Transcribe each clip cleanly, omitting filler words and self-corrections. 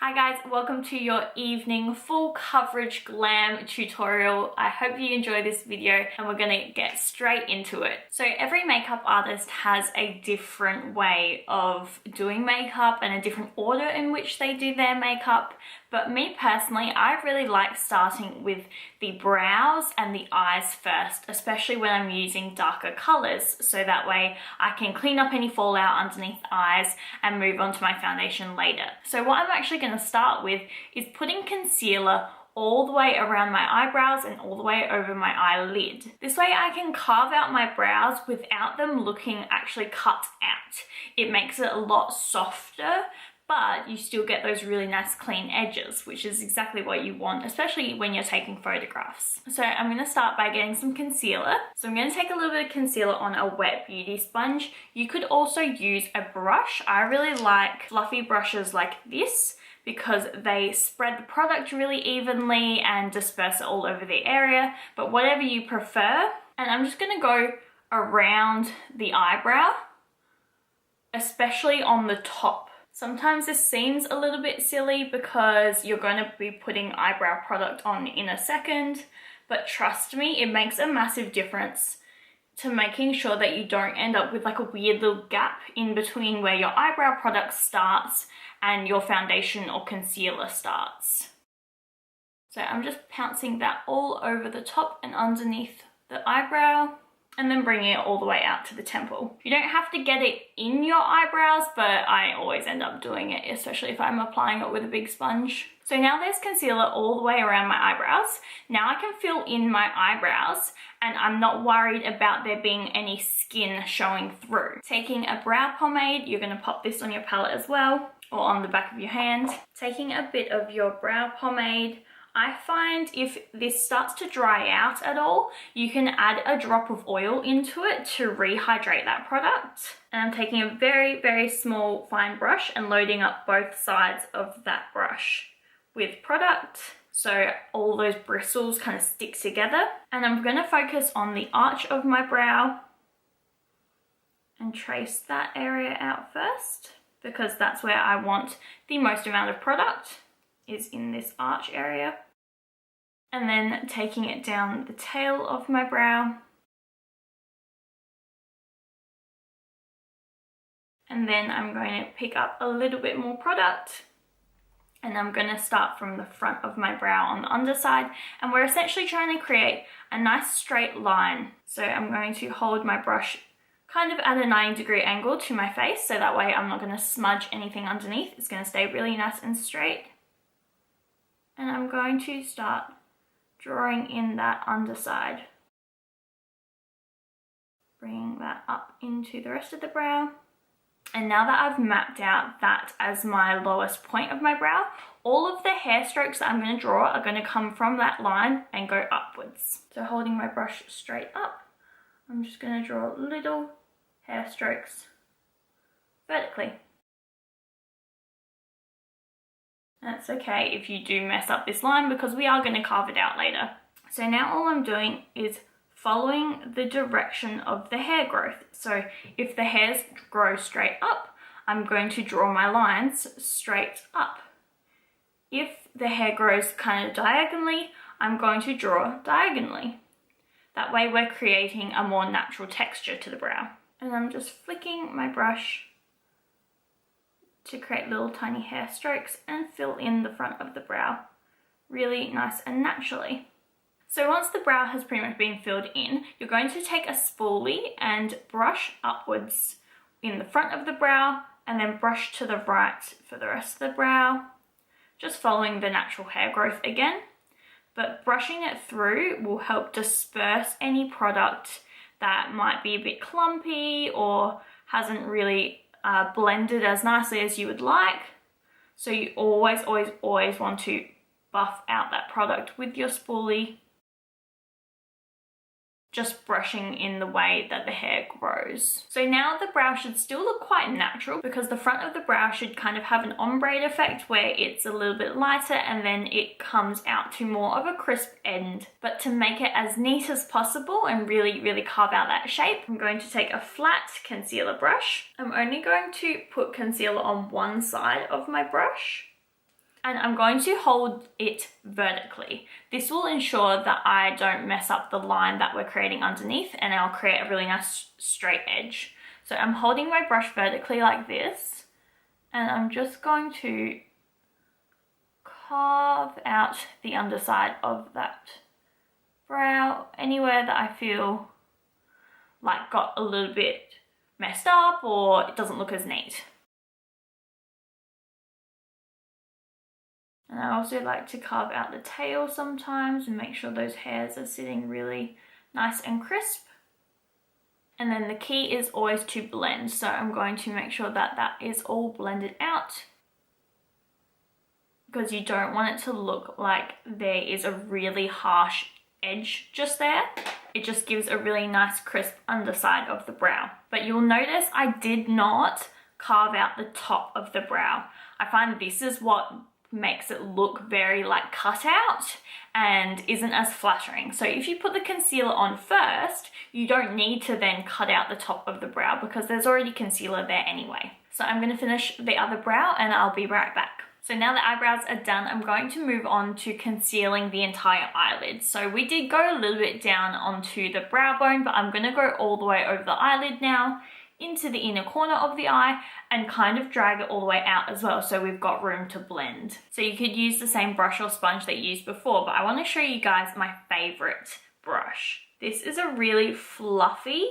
Hi guys, welcome to your evening full coverage glam tutorial. I hope you enjoy this video and we're gonna get straight into it. So every makeup artist has a different way of doing makeup and a different order in which they do their makeup. But me personally, I really like starting with the brows and the eyes first, especially when I'm using darker colors. So that way I can clean up any fallout underneath the eyes and move on to my foundation later. So what I'm actually going to start with is putting concealer all the way around my eyebrows and all the way over my eyelid. This way I can carve out my brows without them looking actually cut out. It makes it a lot softer, but you still get those really nice clean edges, which is exactly what you want, especially when you're taking photographs. So I'm going to start by getting some concealer. So I'm going to take a little bit of concealer on a wet beauty sponge. You could also use a brush. I really like fluffy brushes like this because they spread the product really evenly and disperse it all over the area, but whatever you prefer. And I'm just going to go around the eyebrow, especially on the top. Sometimes this seems a little bit silly because you're going to be putting eyebrow product on in a second, but trust me, it makes a massive difference to making sure that you don't end up with like a weird little gap in between where your eyebrow product starts and your foundation or concealer starts. So I'm just pouncing that all over the top and underneath the eyebrow, and then bringing it all the way out to the temple. You don't have to get it in your eyebrows, but I always end up doing it, especially if I'm applying it with a big sponge. So now there's concealer all the way around my eyebrows. Now I can fill in my eyebrows and I'm not worried about there being any skin showing through. Taking a brow pomade, you're gonna pop this on your palette as well, or on the back of your hand. Taking a bit of your brow pomade, I find if this starts to dry out at all, you can add a drop of oil into it to rehydrate that product. And I'm taking a very, very small fine brush and loading up both sides of that brush with product, so all those bristles kind of stick together. And I'm going to focus on the arch of my brow and trace that area out first, because that's where I want the most amount of product, is in this arch area. And then taking it down the tail of my brow. And then I'm going to pick up a little bit more product. And I'm going to start from the front of my brow on the underside. And we're essentially trying to create a nice straight line. So I'm going to hold my brush kind of at a 90-degree angle to my face, so that way I'm not going to smudge anything underneath. It's going to stay really nice and straight. And I'm going to start drawing in that underside. Bringing that up into the rest of the brow. And now that I've mapped out that as my lowest point of my brow, all of the hair strokes that I'm going to draw are going to come from that line and go upwards. So holding my brush straight up, I'm just going to draw little hair strokes vertically. That's okay if you do mess up this line, because we are going to carve it out later. So now all I'm doing is following the direction of the hair growth. So if the hairs grow straight up, I'm going to draw my lines straight up. If the hair grows kind of diagonally, I'm going to draw diagonally. That way we're creating a more natural texture to the brow. And I'm just flicking my brush to create little tiny hair strokes and fill in the front of the brow really nice and naturally. So once the brow has pretty much been filled in, you're going to take a spoolie and brush upwards in the front of the brow and then brush to the right for the rest of the brow, just following the natural hair growth again. But brushing it through will help disperse any product that might be a bit clumpy or hasn't really blended as nicely as you would like. So you always want to buff out that product with your spoolie, just brushing in the way that the hair grows. So now the brow should still look quite natural, because the front of the brow should kind of have an ombre effect where it's a little bit lighter and then it comes out to more of a crisp end. But to make it as neat as possible and really carve out that shape, I'm going to take a flat concealer brush. I'm only going to put concealer on one side of my brush, and I'm going to hold it vertically. This will ensure that I don't mess up the line that we're creating underneath, and I'll create a really nice straight edge. So I'm holding my brush vertically like this, and I'm just going to carve out the underside of that brow, anywhere that I feel like got a little bit messed up or it doesn't look as neat. And I also like to carve out the tail sometimes and make sure those hairs are sitting really nice and crisp. And then the key is always to blend, so I'm going to make sure that that is all blended out, because you don't want it to look like there is a really harsh edge just there. It just gives a really nice crisp underside of the brow. But you'll notice I did not carve out the top of the brow. I find this is what makes it look very like cut out and isn't as flattering. So if you put the concealer on first, you don't need to then cut out the top of the brow because there's already concealer there anyway. So I'm going to finish the other brow and I'll be right back. So now the eyebrows are done, I'm going to move on to concealing the entire eyelid. So we did go a little bit down onto the brow bone, but I'm going to go all the way over the eyelid now, into the inner corner of the eye, and kind of drag it all the way out as well, so we've got room to blend. So you could use the same brush or sponge that you used before, but I want to show you guys my favorite brush. This is a really fluffy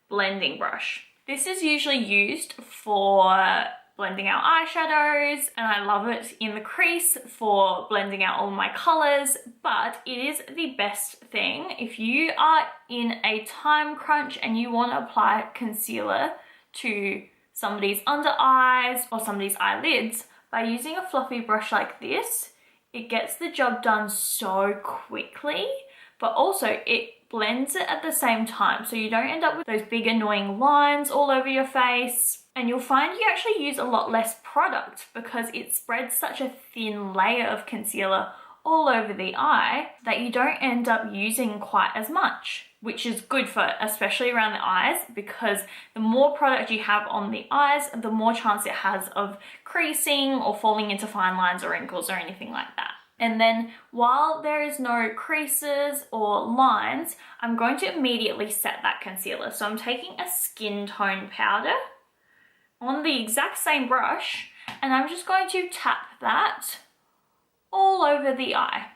blending brush. This is usually used for blending out eyeshadows, and I love it in the crease for blending out all my colors, but it is the best thing if you are in a time crunch and you want to apply concealer to somebody's under eyes or somebody's eyelids. By using a fluffy brush like this, it gets the job done so quickly, but also it blends it at the same time, so you don't end up with those big annoying lines all over your face. And you'll find you actually use a lot less product because it spreads such a thin layer of concealer all over the eye that you don't end up using quite as much, which is good for especially around the eyes, because the more product you have on the eyes, the more chance it has of creasing or falling into fine lines or wrinkles or anything like that. And then while there is no creases or lines, I'm going to immediately set that concealer. So I'm taking a skin tone powder on the exact same brush, and I'm just going to tap that all over the eye,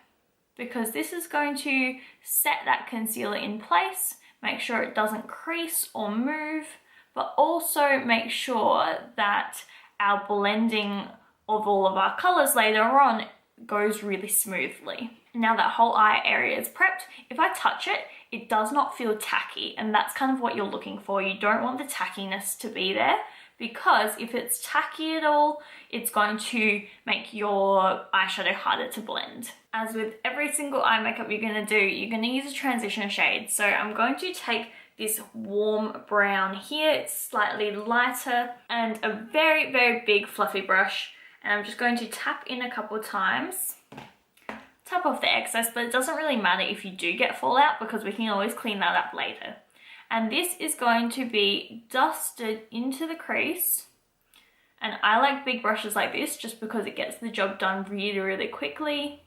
because this is going to set that concealer in place, make sure it doesn't crease or move, but also make sure that our blending of all of our colors later on goes really smoothly. Now that whole eye area is prepped, if I touch it, it does not feel tacky, and that's kind of what you're looking for. You don't want the tackiness to be there, because if it's tacky at all, it's going to make your eyeshadow harder to blend. As with every single eye makeup you're going to do, you're going to use a transition shade. So I'm going to take this warm brown here, it's slightly lighter, and a very, very big fluffy brush. And I'm just going to tap in a couple of times, tap off the excess, but it doesn't really matter if you do get fallout because we can always clean that up later. And this is going to be dusted into the crease. And I like big brushes like this just because it gets the job done really, really quickly.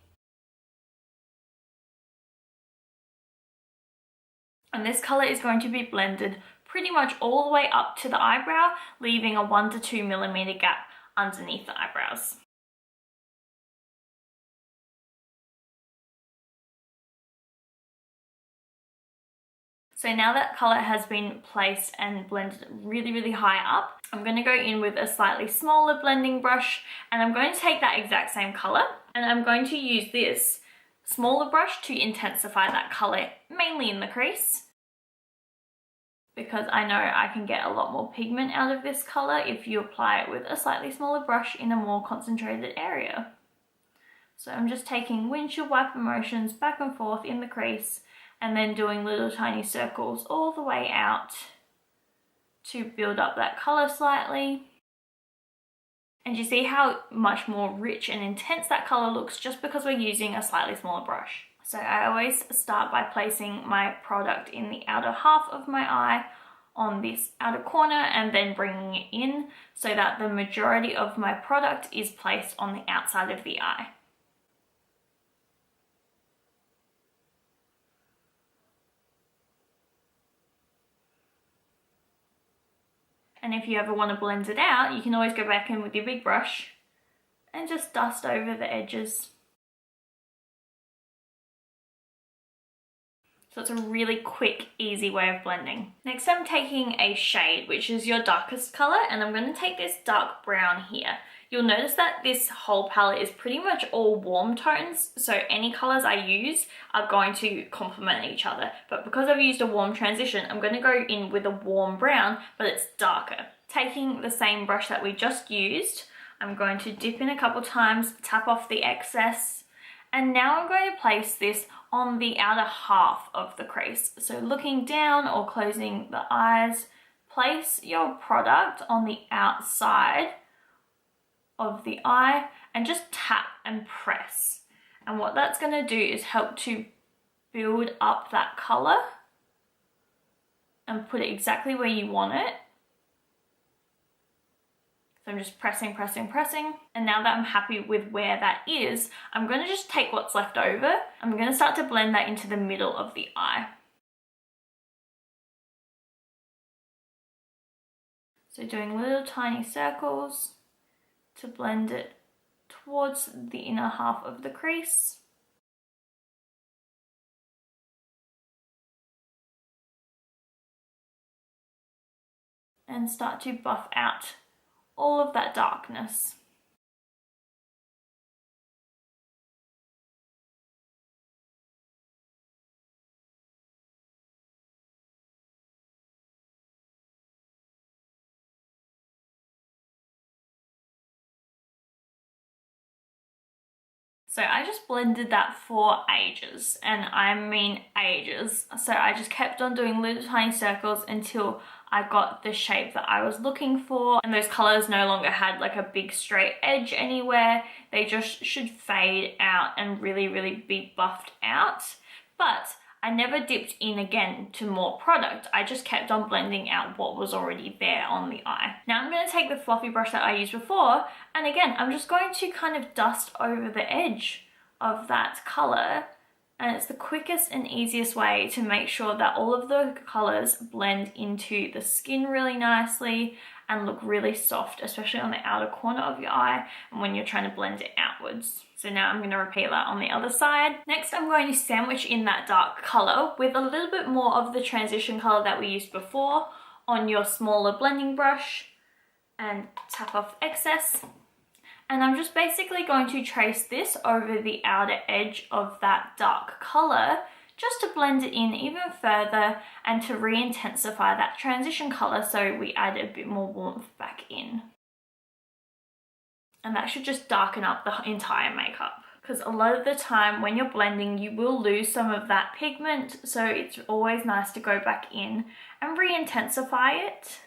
And this color is going to be blended pretty much all the way up to the eyebrow, leaving a 1 to 2 millimeter gap underneath the eyebrows. So now that color has been placed and blended really, really high up, I'm going to go in with a slightly smaller blending brush, and I'm going to take that exact same color and I'm going to use this smaller brush to intensify that color, mainly in the crease, because I know I can get a lot more pigment out of this color if you apply it with a slightly smaller brush in a more concentrated area. So I'm just taking windshield wiper motions back and forth in the crease, and then doing little tiny circles all the way out to build up that color slightly. And you see how much more rich and intense that color looks just because we're using a slightly smaller brush. So I always start by placing my product in the outer half of my eye on this outer corner and then bringing it in so that the majority of my product is placed on the outside of the eye. And if you ever want to blend it out, you can always go back in with your big brush and just dust over the edges. So it's a really quick, easy way of blending. Next, I'm taking a shade, which is your darkest color, and I'm going to take this dark brown here. You'll notice that this whole palette is pretty much all warm tones, so any colors I use are going to complement each other. But because I've used a warm transition, I'm going to go in with a warm brown, but it's darker. Taking the same brush that we just used, I'm going to dip in a couple times, tap off the excess, and now I'm going to place this on the outer half of the crease. So looking down or closing the eyes, place your product on the outside of the eye and just tap and press. And what that's going to do is help to build up that color and put it exactly where you want it. So I'm just pressing, pressing, pressing. And now that I'm happy with where that is, I'm going to just take what's left over. I'm going to start to blend that into the middle of the eye. So doing little tiny circles to blend it towards the inner half of the crease. And start to buff out all of that darkness. So I just blended that for ages, and I mean ages. So I just kept on doing little tiny circles until I got the shape that I was looking for, and those colors no longer had like a big straight edge anywhere. They just should fade out and really, really be buffed out. But I never dipped in again to more product. I just kept on blending out what was already there on the eye. Now I'm going to take the fluffy brush that I used before, and again, I'm just going to kind of dust over the edge of that color. And it's the quickest and easiest way to make sure that all of the colors blend into the skin really nicely and look really soft, especially on the outer corner of your eye and when you're trying to blend it outwards. So now I'm going to repeat that on the other side. Next, I'm going to sandwich in that dark color with a little bit more of the transition color that we used before on your smaller blending brush and tap off excess. And I'm just basically going to trace this over the outer edge of that dark color just to blend it in even further and to re-intensify that transition color so we add a bit more warmth back in. And that should just darken up the entire makeup, because a lot of the time when you're blending you will lose some of that pigment, so it's always nice to go back in and re-intensify it.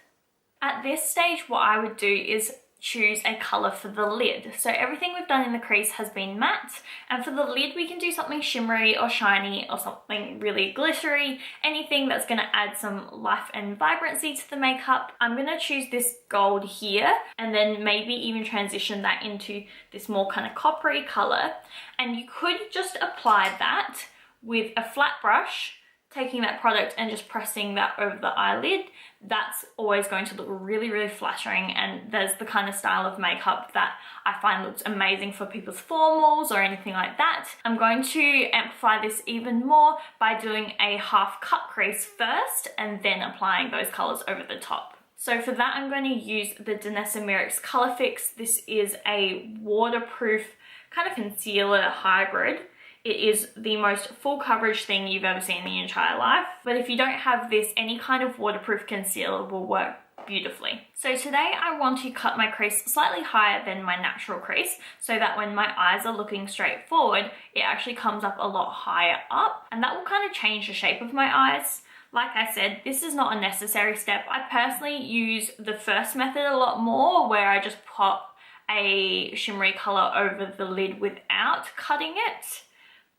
At this stage, what I would do is choose a color for the lid. So everything we've done in the crease has been matte, and for the lid we can do something shimmery or shiny or something really glittery, anything that's going to add some life and vibrancy to the makeup. I'm going to choose this gold here and then maybe even transition that into this more kind of coppery color, and you could just apply that with a flat brush, taking that product and just pressing that over the eyelid. That's always going to look really, really flattering, and there's the kind of style of makeup that I find looks amazing for people's formals or anything like that. I'm going to amplify this even more by doing a half cut crease first and then applying those colors over the top. So for that, I'm going to use the Danessa Myricks Color Fix. This is a waterproof kind of concealer hybrid. It is the most full coverage thing you've ever seen in your entire life. But if you don't have this, any kind of waterproof concealer will work beautifully. So today I want to cut my crease slightly higher than my natural crease so that when my eyes are looking straight forward, it actually comes up a lot higher up, and that will kind of change the shape of my eyes. Like I said, this is not a necessary step. I personally use the first method a lot more, where I just pop a shimmery color over the lid without cutting it.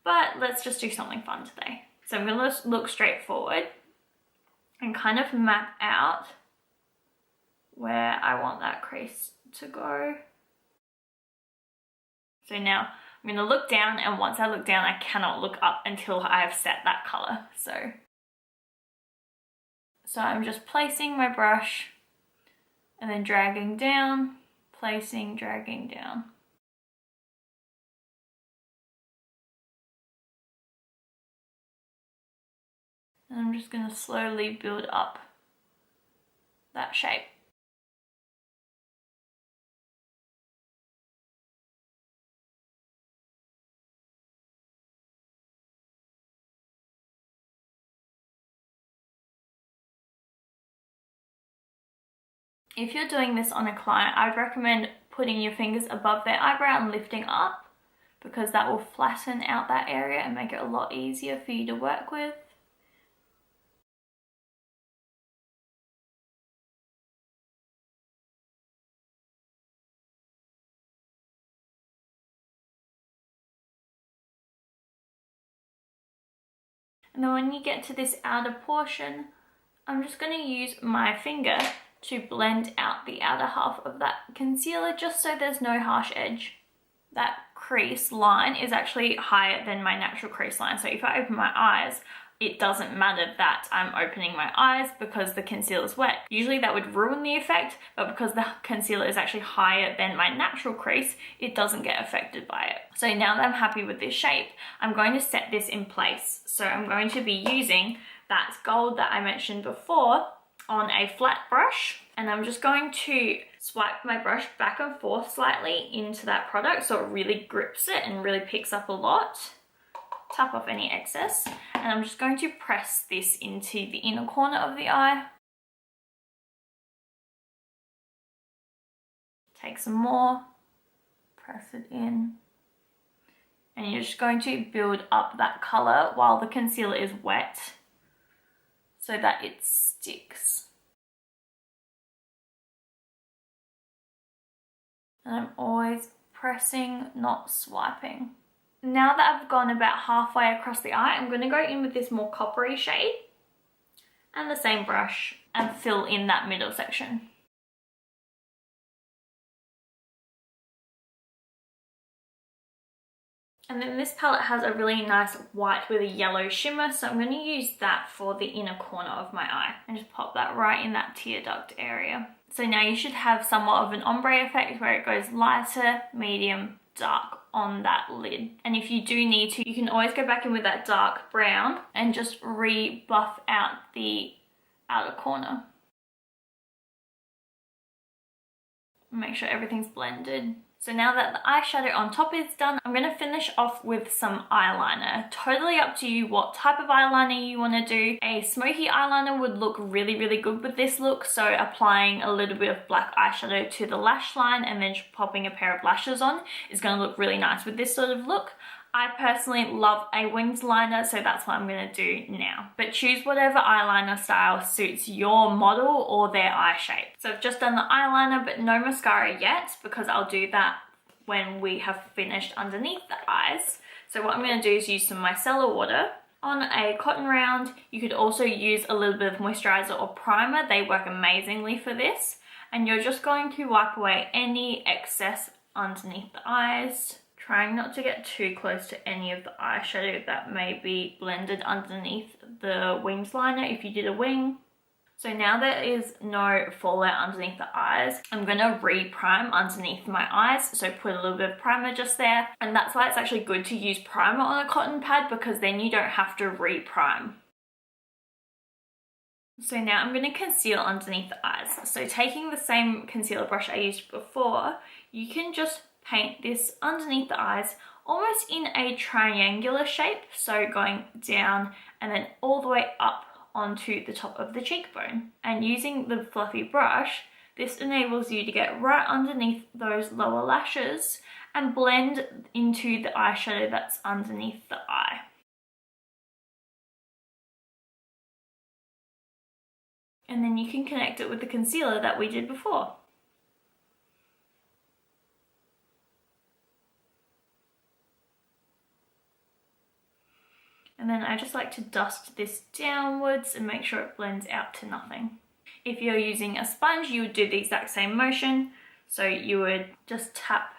But let's just do something fun today. So I'm going to look straight forward, and kind of map out where I want that crease to go. So now I'm going to look down, and once I look down, I cannot look up until I have set that colour. So I'm just placing my brush and then dragging down, placing, dragging down. And I'm just going to slowly build up that shape. If you're doing this on a client, I'd recommend putting your fingers above their eyebrow and lifting up, because that will flatten out that area and make it a lot easier for you to work with. And then when you get to this outer portion, I'm just going to use my finger to blend out the outer half of that concealer, just so there's no harsh edge. That crease line is actually higher than my natural crease line, so if I open my eyes, it doesn't matter that I'm opening my eyes because the concealer is wet. Usually that would ruin the effect, but because the concealer is actually higher than my natural crease, it doesn't get affected by it. So now that I'm happy with this shape, I'm going to set this in place. So I'm going to be using that gold that I mentioned before on a flat brush, and I'm just going to swipe my brush back and forth slightly into that product so it really grips it and really picks up a lot. Tap off any excess, and I'm just going to press this into the inner corner of the eye. Take some more, press it in, and you're just going to build up that colour while the concealer is wet so that it sticks. And I'm always pressing, not swiping. Now that I've gone about halfway across the eye, I'm going to go in with this more coppery shade and the same brush and fill in that middle section. And then this palette has a really nice white with a yellow shimmer, so I'm going to use that for the inner corner of my eye and just pop that right in that tear duct area. So now you should have somewhat of an ombre effect where it goes lighter, medium, dark on that lid. And if you do need to, you can always go back in with that dark brown and just re-buff out the outer corner. Make sure everything's blended. So now that the eyeshadow on top is done, I'm going to finish off with some eyeliner. Totally up to you what type of eyeliner you want to do. A smoky eyeliner would look really, really good with this look. So applying a little bit of black eyeshadow to the lash line and then popping a pair of lashes on is going to look really nice with this sort of look. I personally love a winged liner, so that's what I'm going to do now. But choose whatever eyeliner style suits your model or their eye shape. So I've just done the eyeliner, but no mascara yet, because I'll do that when we have finished underneath the eyes. So what I'm going to do is use some micellar water on a cotton round. You could also use a little bit of moisturizer or primer. They work amazingly for this. And you're just going to wipe away any excess underneath the eyes, trying not to get too close to any of the eyeshadow that may be blended underneath the winged liner if you did a wing. So now there is no fallout underneath the eyes, I'm going to re-prime underneath my eyes. So put a little bit of primer just there. And that's why it's actually good to use primer on a cotton pad, because then you don't have to re-prime. So now I'm going to conceal underneath the eyes. So taking the same concealer brush I used before, you can just paint this underneath the eyes almost in a triangular shape, so going down and then all the way up onto the top of the cheekbone. And using the fluffy brush, this enables you to get right underneath those lower lashes and blend into the eyeshadow that's underneath the eye. And then you can connect it with the concealer that we did before. And And then I just like to dust this downwards and make sure it blends out to nothing. If you're using a sponge, you would do the exact same motion. So you would just tap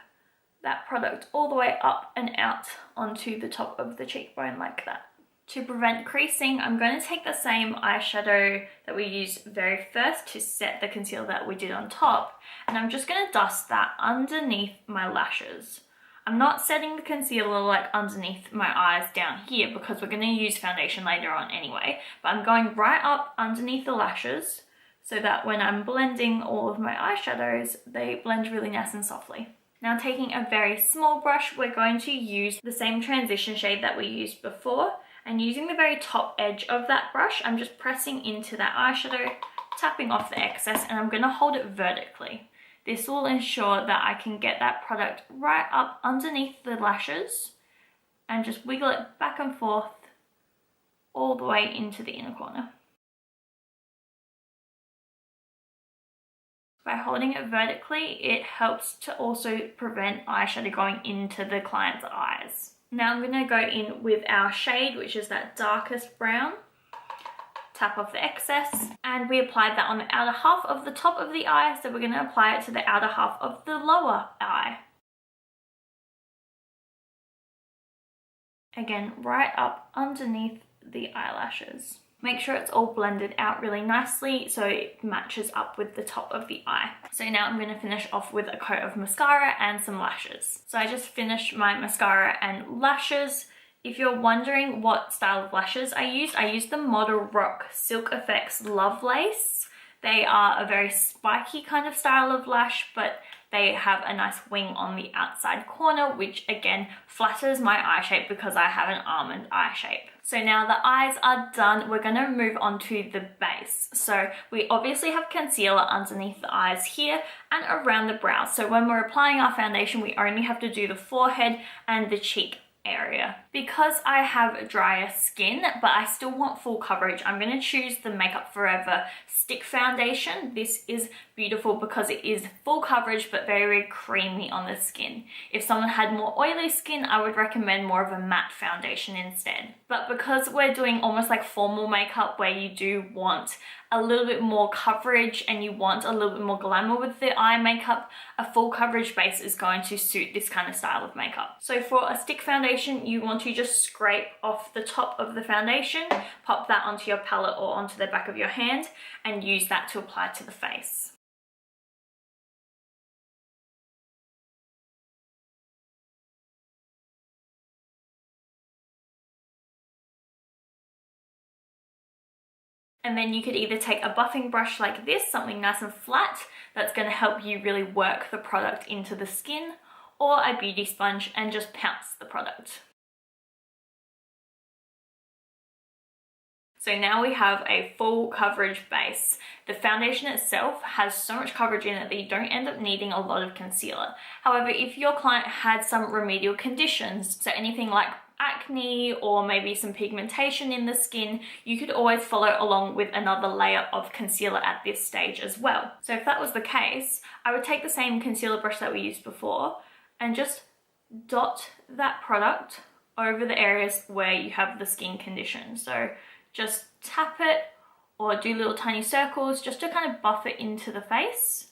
that product all the way up and out onto the top of the cheekbone like that. To prevent creasing, I'm going to take the same eyeshadow that we used very first to set the concealer that we did on top, and I'm just going to dust that underneath my lashes. I'm not setting the concealer like underneath my eyes down here because we're going to use foundation later on anyway, but I'm going right up underneath the lashes so that when I'm blending all of my eyeshadows, they blend really nice and softly. Now taking a very small brush, we're going to use the same transition shade that we used before, and using the very top edge of that brush, I'm just pressing into that eyeshadow, tapping off the excess, and I'm going to hold it vertically. This will ensure that I can get that product right up underneath the lashes and just wiggle it back and forth all the way into the inner corner. By holding it vertically, it helps to also prevent eyeshadow going into the client's eyes. Now I'm going to go in with our shade, which is that darkest brown. Tap off the excess, and we applied that on the outer half of the top of the eye, so we're going to apply it to the outer half of the lower eye. Again, right up underneath the eyelashes. Make sure it's all blended out really nicely so it matches up with the top of the eye. So now I'm going to finish off with a coat of mascara and some lashes. So I just finished my mascara and lashes. If you're wondering what style of lashes I used the Model Rock Silk Effects Love Lace. They are a very spiky kind of style of lash, but they have a nice wing on the outside corner, which again flatters my eye shape because I have an almond eye shape. So now the eyes are done, we're going to move on to the base. So we obviously have concealer underneath the eyes here and around the brows. So when we're applying our foundation, we only have to do the forehead and the cheek area. Because I have drier skin, but I still want full coverage, I'm going to choose the Makeup Forever Stick Foundation. This is beautiful because it is full coverage but very, very creamy on the skin. If someone had more oily skin, I would recommend more of a matte foundation instead. But because we're doing almost like formal makeup where you do want a little bit more coverage and you want a little bit more glamour with the eye makeup, a full coverage base is going to suit this kind of style of makeup. So for a stick foundation, you want to just scrape off the top of the foundation, pop that onto your palette or onto the back of your hand, and use that to apply to the face. And then you could either take a buffing brush like this, something nice and flat, that's going to help you really work the product into the skin, or a beauty sponge and just pounce the product. So now we have a full coverage base. The foundation itself has so much coverage in it that you don't end up needing a lot of concealer. However, if your client had some remedial conditions, so anything like acne or maybe some pigmentation in the skin, you could always follow along with another layer of concealer at this stage as well. So if that was the case, I would take the same concealer brush that we used before and just dot that product over the areas where you have the skin condition. So just tap it or do little tiny circles just to kind of buff it into the face.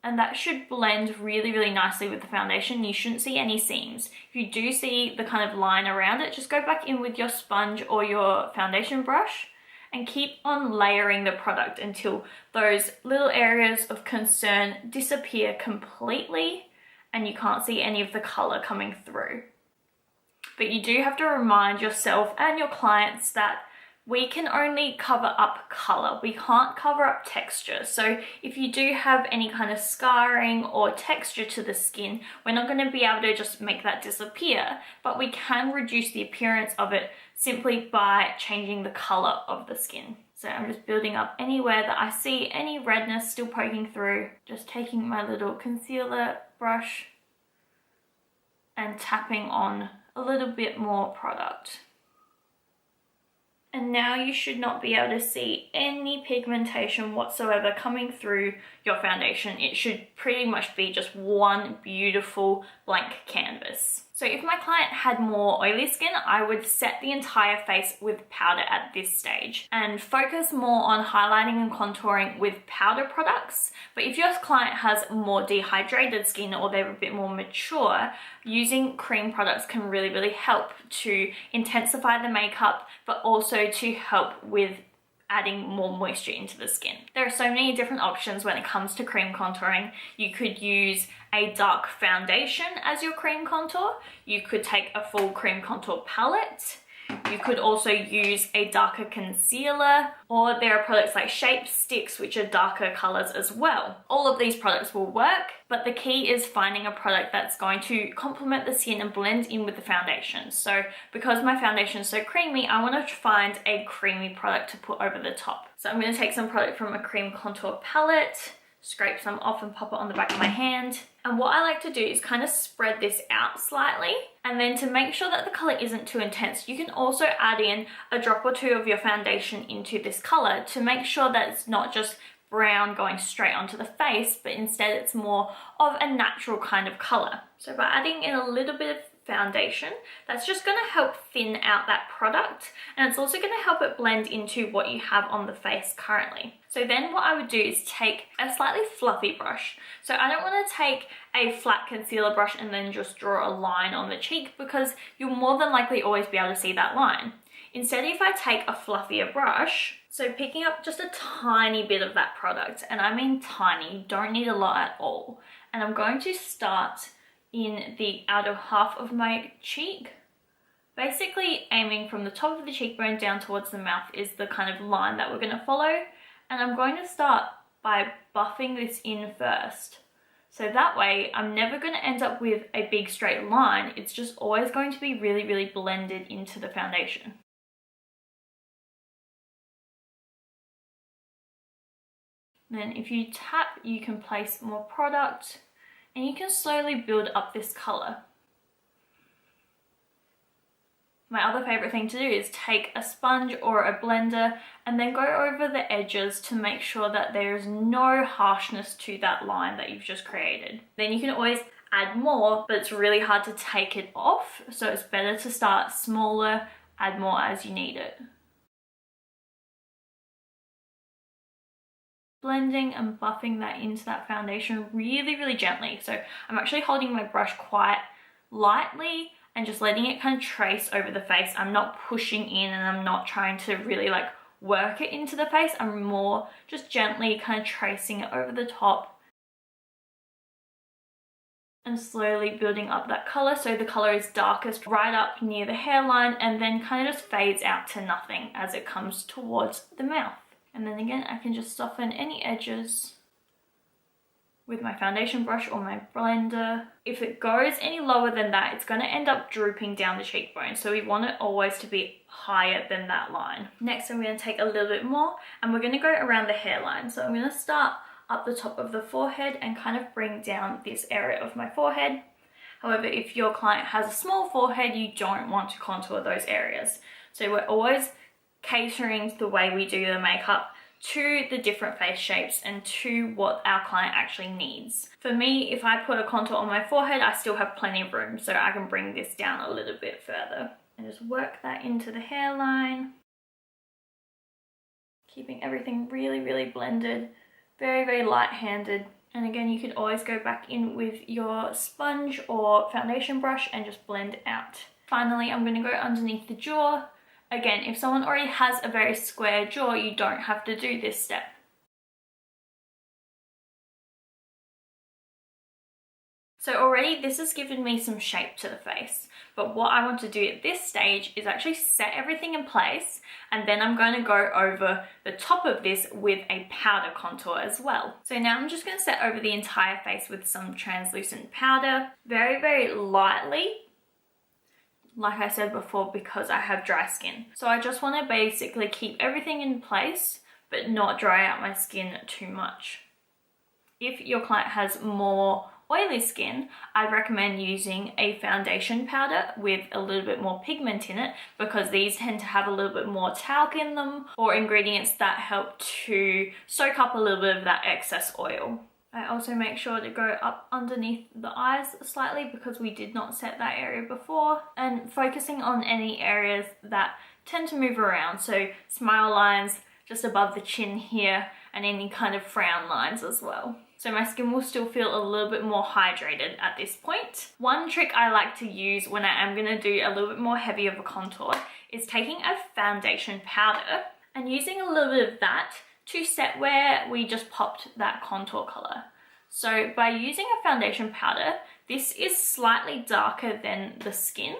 And that should blend really, really nicely with the foundation. You shouldn't see any seams. If you do see the kind of line around it, just go back in with your sponge or your foundation brush and keep on layering the product until those little areas of concern disappear completely and you can't see any of the color coming through. But you do have to remind yourself and your clients that we can only cover up color. We can't cover up texture. So if you do have any kind of scarring or texture to the skin, we're not going to be able to just make that disappear, but we can reduce the appearance of it simply by changing the color of the skin. So I'm just building up anywhere that I see any redness still poking through, just taking my little concealer brush and tapping on a little bit more product. And now you should not be able to see any pigmentation whatsoever coming through your foundation. It should pretty much be just one beautiful blank canvas. So if my client had more oily skin, I would set the entire face with powder at this stage and focus more on highlighting and contouring with powder products. But if your client has more dehydrated skin or they're a bit more mature, using cream products can really help to intensify the makeup, but also to help with adding more moisture into the skin. There are so many different options when it comes to cream contouring. You could use a dark foundation as your cream contour. You could take a full cream contour palette. You could also use a darker concealer, or there are products like Shape Sticks, which are darker colors as well. All of these products will work, but the key is finding a product that's going to complement the skin and blend in with the foundation. So because my foundation is so creamy, I want to find a creamy product to put over the top. So I'm going to take some product from a cream contour palette, scrape some off and pop it on the back of my hand. And what I like to do is kind of spread this out slightly. And then to make sure that the color isn't too intense, you can also add in a drop or two of your foundation into this color to make sure that it's not just brown going straight onto the face, but instead it's more of a natural kind of color. So by adding in a little bit of foundation, that's just going to help thin out that product, and it's also going to help it blend into what you have on the face currently. So then what I would do is take a slightly fluffy brush. So I don't want to take a flat concealer brush and then just draw a line on the cheek, because you'll more than likely always be able to see that line. Instead, if I take a fluffier brush, so picking up just a tiny bit of that product, and I mean tiny, you don't need a lot at all, and I'm going to start in the outer half of my cheek. Basically aiming from the top of the cheekbone down towards the mouth is the kind of line that we're going to follow. And I'm going to start by buffing this in first. So that way I'm never going to end up with a big straight line. It's just always going to be really blended into the foundation. Then if you tap, you can place more product, and you can slowly build up this color. My other favorite thing to do is take a sponge or a blender and then go over the edges to make sure that there is no harshness to that line that you've just created. Then you can always add more, but it's really hard to take it off, so it's better to start smaller, add more as you need it. Blending and buffing that into that foundation really gently. So I'm actually holding my brush quite lightly and just letting it kind of trace over the face. I'm not pushing in, and I'm not trying to really like work it into the face. I'm more just gently kind of tracing it over the top and slowly building up that color, so the color is darkest right up near the hairline and then kind of just fades out to nothing as it comes towards the mouth. And then again, I can just soften any edges with my foundation brush or my blender. If it goes any lower than that, it's going to end up drooping down the cheekbone. So we want it always to be higher than that line. Next, I'm going to take a little bit more and we're going to go around the hairline. So I'm going to start up the top of the forehead and kind of bring down this area of my forehead. However, if your client has a small forehead, you don't want to contour those areas. So we're always catering the way we do the makeup to the different face shapes and to what our client actually needs. For me, if I put a contour on my forehead, I still have plenty of room, so I can bring this down a little bit further and just work that into the hairline, keeping everything really blended, very light-handed. And again, you could always go back in with your sponge or foundation brush and just blend out. Finally, I'm going to go underneath the jaw. Again, if someone already has a very square jaw, you don't have to do this step. So already this has given me some shape to the face, but what I want to do at this stage is actually set everything in place, and then I'm going to go over the top of this with a powder contour as well. So now I'm just going to set over the entire face with some translucent powder, very lightly, like I said before, because I have dry skin. So I just want to basically keep everything in place but not dry out my skin too much. If your client has more oily skin, I'd recommend using a foundation powder with a little bit more pigment in it, because these tend to have a little bit more talc in them or ingredients that help to soak up a little bit of that excess oil. I also make sure to go up underneath the eyes slightly because we did not set that area before, and focusing on any areas that tend to move around. So smile lines just above the chin here, and any kind of frown lines as well. So my skin will still feel a little bit more hydrated at this point. One trick I like to use when I am gonna do a little bit more heavy of a contour is taking a foundation powder and using a little bit of that to set where we just popped that contour color. So by using a foundation powder, this is slightly darker than the skin,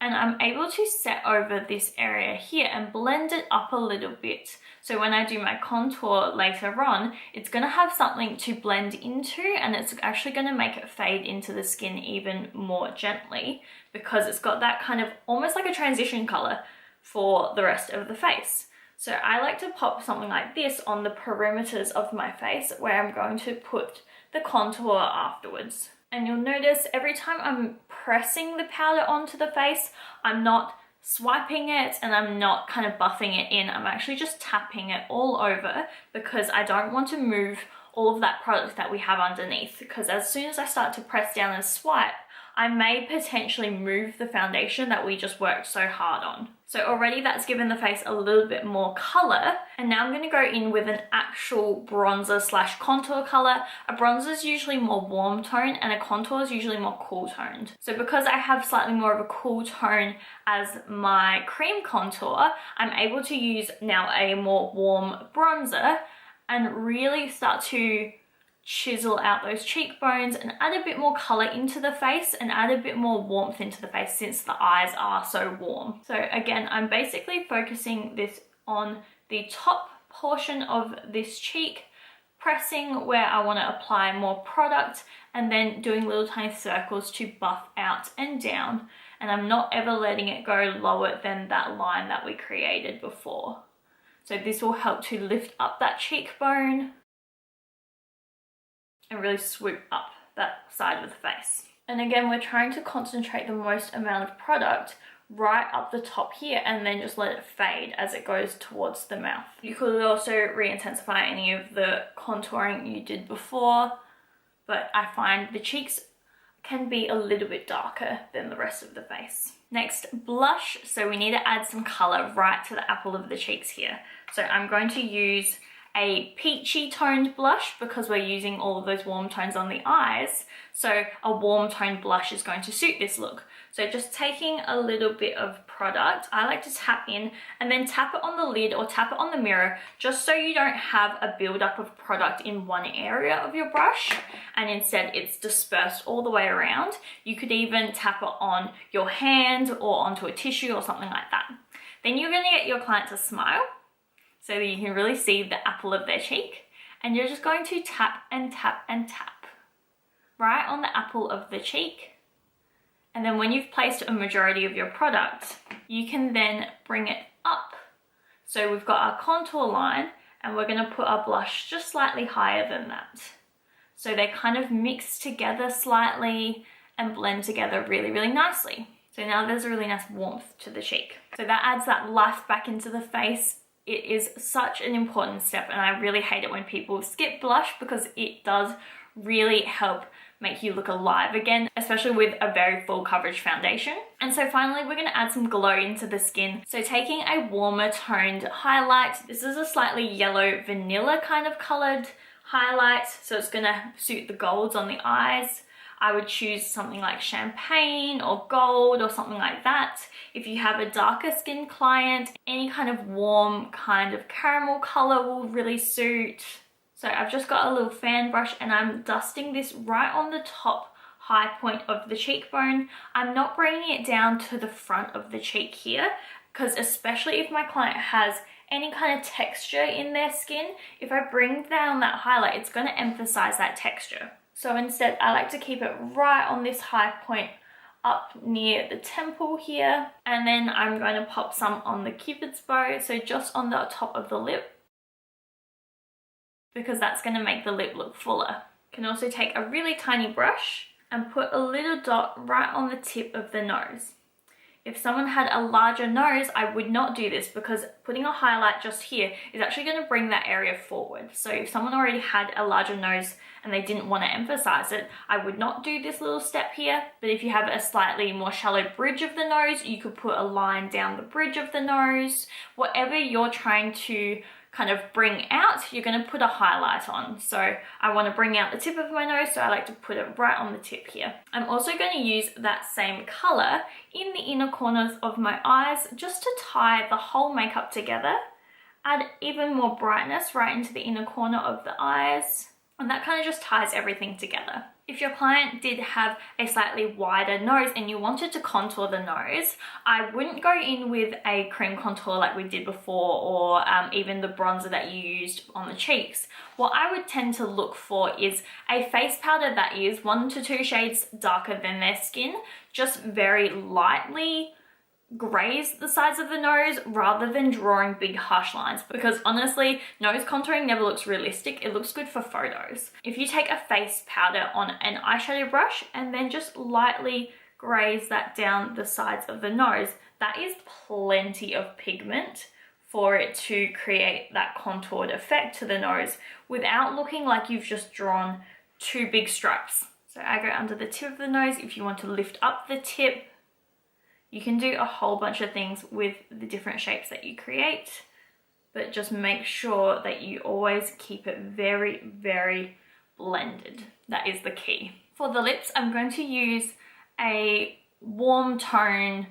and I'm able to set over this area here and blend it up a little bit. So when I do my contour later on, it's gonna have something to blend into, and it's actually gonna make it fade into the skin even more gently because it's got that kind of almost like a transition color for the rest of the face. So I like to pop something like this on the perimeters of my face where I'm going to put the contour afterwards. And you'll notice every time I'm pressing the powder onto the face, I'm not swiping it and I'm not kind of buffing it in. I'm actually just tapping it all over because I don't want to move all of that product that we have underneath, because as soon as I start to press down and swipe, I may potentially move the foundation that we just worked so hard on. So already that's given the face a little bit more color, and now I'm going to go in with an actual bronzer slash contour color. A bronzer is usually more warm tone and a contour is usually more cool toned. So because I have slightly more of a cool tone as my cream contour, I'm able to use now a more warm bronzer and really start to chisel out those cheekbones and add a bit more color into the face and add a bit more warmth into the face since the eyes are so warm. So again, I'm basically focusing this on the top portion of this cheek, pressing where I want to apply more product, and then doing little tiny circles to buff out and down. And I'm not ever letting it go lower than that line that we created before. So this will help to lift up that cheekbone and really swoop up that side of the face. And again, we're trying to concentrate the most amount of product right up the top here and then just let it fade as it goes towards the mouth. You could also re-intensify any of the contouring you did before, but I find the cheeks can be a little bit darker than the rest of the face. Next, blush. So we need to add some color right to the apple of the cheeks here. So I'm going to use a peachy toned blush because we're using all of those warm tones on the eyes. So a warm toned blush is going to suit this look. So just taking a little bit of product, I like to tap in and then tap it on the lid or tap it on the mirror, just so you don't have a buildup of product in one area of your brush and instead it's dispersed all the way around. You could even tap it on your hand or onto a tissue or something like that. Then you're going to get your client to smile, so that you can really see the apple of their cheek, and you're just going to tap and tap and tap right on the apple of the cheek. And then when you've placed a majority of your product, you can then bring it up. So we've got our contour line and we're going to put our blush just slightly higher than that. So they kind of mix together slightly and blend together really, really nicely. So now there's a really nice warmth to the cheek. So that adds that life back into the face. It is such an important step, and I really hate it when people skip blush because it does really help make you look alive again, especially with a very full coverage foundation. And so finally, we're going to add some glow into the skin. So taking a warmer toned highlight, this is a slightly yellow vanilla kind of colored highlight, so it's going to suit the golds on the eyes. I would choose something like champagne or gold or something like that. If you have a darker skin client, any kind of warm kind of caramel color will really suit. So I've just got a little fan brush and I'm dusting this right on the top high point of the cheekbone. I'm not bringing it down to the front of the cheek here, because especially if my client has any kind of texture in their skin, if I bring down that highlight, it's going to emphasize that texture. So instead, I like to keep it right on this high point up near the temple here. And then I'm going to pop some on the cupid's bow, so just on the top of the lip, because that's going to make the lip look fuller. You can also take a really tiny brush and put a little dot right on the tip of the nose. If someone had a larger nose, I would not do this because putting a highlight just here is actually going to bring that area forward. So if someone already had a larger nose and they didn't want to emphasize it, I would not do this little step here. But if you have a slightly more shallow bridge of the nose, you could put a line down the bridge of the nose. Whatever you're trying to kind of bring out, you're going to put a highlight on. So I want to bring out the tip of my nose, so I like to put it right on the tip here. I'm also going to use that same color in the inner corners of my eyes just to tie the whole makeup together, add even more brightness right into the inner corner of the eyes, and that kind of just ties everything together. If your client did have a slightly wider nose and you wanted to contour the nose, I wouldn't go in with a cream contour like we did before, or even the bronzer that you used on the cheeks. What I would tend to look for is a face powder that is 1 to 2 shades darker than their skin, just very lightly graze the sides of the nose rather than drawing big harsh lines, because honestly, nose contouring never looks realistic. It looks good for photos. If you take a face powder on an eyeshadow brush and then just lightly graze that down the sides of the nose, that is plenty of pigment for it to create that contoured effect to the nose without looking like you've just drawn 2 big stripes. So I go under the tip of the nose. If you want to lift up the tip, you can do a whole bunch of things with the different shapes that you create, but just make sure that you always keep it very, very blended. That is the key. For the lips, I'm going to use a warm tone,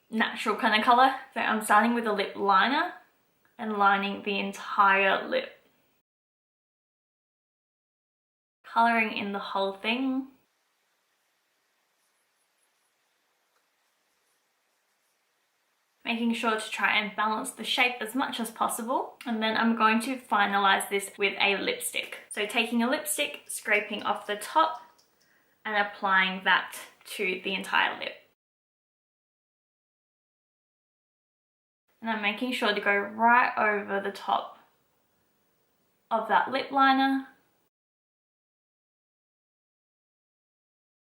natural kind of color. So I'm starting with a lip liner and lining the entire lip. Coloring in the whole thing. Making sure to try and balance the shape as much as possible. And then I'm going to finalize this with a lipstick. So taking a lipstick, scraping off the top and applying that to the entire lip. And I'm making sure to go right over the top of that lip liner.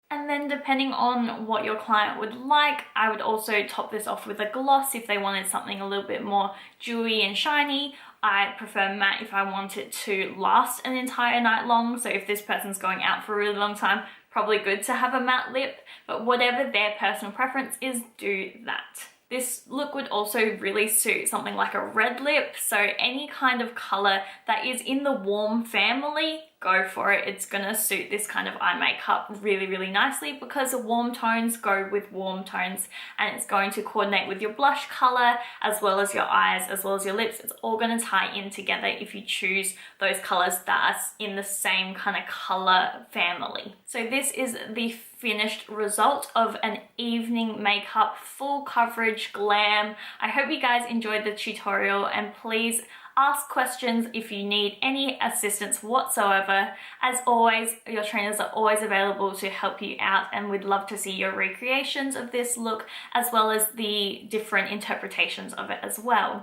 And then depending on what your client would like, I would also top this off with a gloss if they wanted something a little bit more dewy and shiny. I prefer matte if I want it to last an entire night long. So if this person's going out for a really long time, probably good to have a matte lip, but whatever their personal preference is, do that. This look would also really suit something like a red lip, so any kind of color that is in the warm family, go for it. It's gonna suit this kind of eye makeup really, really nicely because the warm tones go with warm tones, and it's going to coordinate with your blush color as well as your eyes, as well as your lips. It's all gonna tie in together if you choose those colors that are in the same kind of color family. So this is the finished result of an evening makeup full coverage glam. I hope you guys enjoyed the tutorial, and please ask questions if you need any assistance whatsoever. As always, your trainers are always available to help you out, and we'd love to see your recreations of this look as well as the different interpretations of it as well.